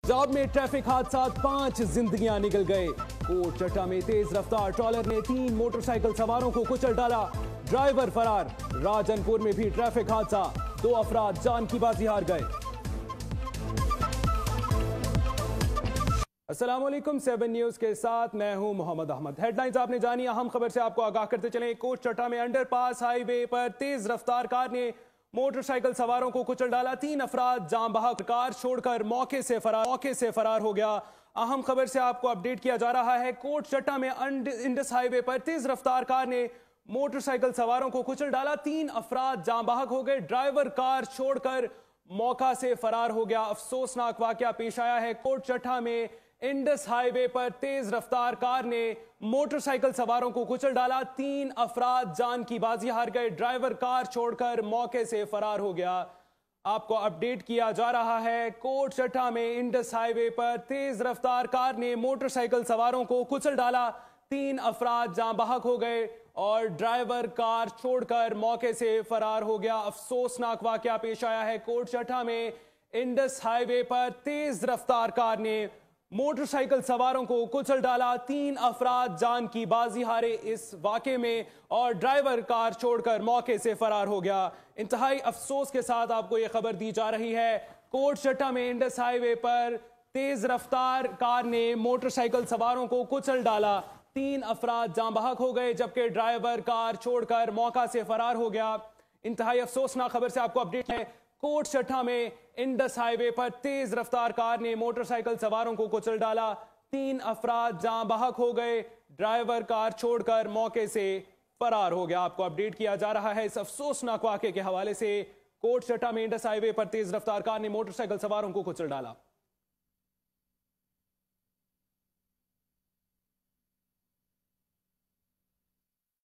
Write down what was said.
पंजाब में ट्रैफिक हादसा, 5 जिंदगियां निकल गए। कोट चट्टा में तेज रफ्तार ट्रॉलर ने 3 मोटरसाइकिल सवारों को कुचल डाला, ड्राइवर फरार। राजनपुर में भी ट्रैफिक हादसा, 2 अफराद जान की बाजी हार गए। अस्सलाम वालेकुम, 7 न्यूज के साथ मैं हूं मोहम्मद अहमद। हेडलाइंस आपने जानी, अहम खबर से आपको आगाह करते चलें। कोट चट्टा में अंडरपास हाईवे पर तेज रफ्तार कार ने मोटरसाइकिल सवारों को कुचल डाला, 3 अफराद जान बहक, कार छोड़कर मौके से फरार हो गया। अहम खबर से आपको अपडेट किया जा रहा है। कोट चट्टा में इंडस हाईवे पर तेज रफ्तार कार ने मोटरसाइकिल सवारों को कुचल डाला, 3 अफराद जान बहक हो गए। ड्राइवर कार छोड़कर मौका से फरार हो गया। अफसोसनाक वाकया पेश आया है कोट चट्टा में। इंडस हाईवे पर तेज रफ्तार कार ने मोटरसाइकिल सवारों को कुचल डाला, 3 अफराद जान की बाजी हार गए। ड्राइवर कार छोड़कर मौके से फरार हो गया। आपको अपडेट किया जा रहा है, कोट चट्टा में इंडस हाईवे पर तेज रफ्तार कार ने मोटरसाइकिल सवारों को कुचल डाला, 3 अफराद जान बहक हो गए और ड्राइवर कार छोड़कर मौके से फरार हो गया। अफसोसनाक वाकया पेश आया है कोट चट्टा में। इंडस हाईवे पर तेज रफ्तार कार ने मोटरसाइकिल सवारों को कुचल डाला, 3 अफराद जान की बाजी हारे इस वाकये में और ड्राइवर कार छोड़कर मौके से फरार हो गया। इंतहाई अफसोस के साथ आपको यह खबर दी जा रही है, कोट चट्टा में इंडस हाईवे पर तेज रफ्तार कार ने मोटरसाइकिल सवारों को कुचल डाला, 3 अफराद जान बहक हो गए, जबकि ड्राइवर कार छोड़कर मौका से फरार हो गया। इंतहाई अफसोसनाक खबर से आपको अपडेट है, कोट चट्टा में इंडस हाईवे पर तेज रफ्तार कार ने मोटरसाइकिल सवारों को कुचल डाला, 3 अफराद जान बहक हो गए, ड्राइवर कार छोड़कर मौके से फरार हो गया। आपको अपडेट किया जा रहा है इस अफसोसनाक वाकये के हवाले से। कोट चट्टा में इंडस हाईवे पर तेज रफ्तार कार ने मोटरसाइकिल सवारों को कुचल डाला।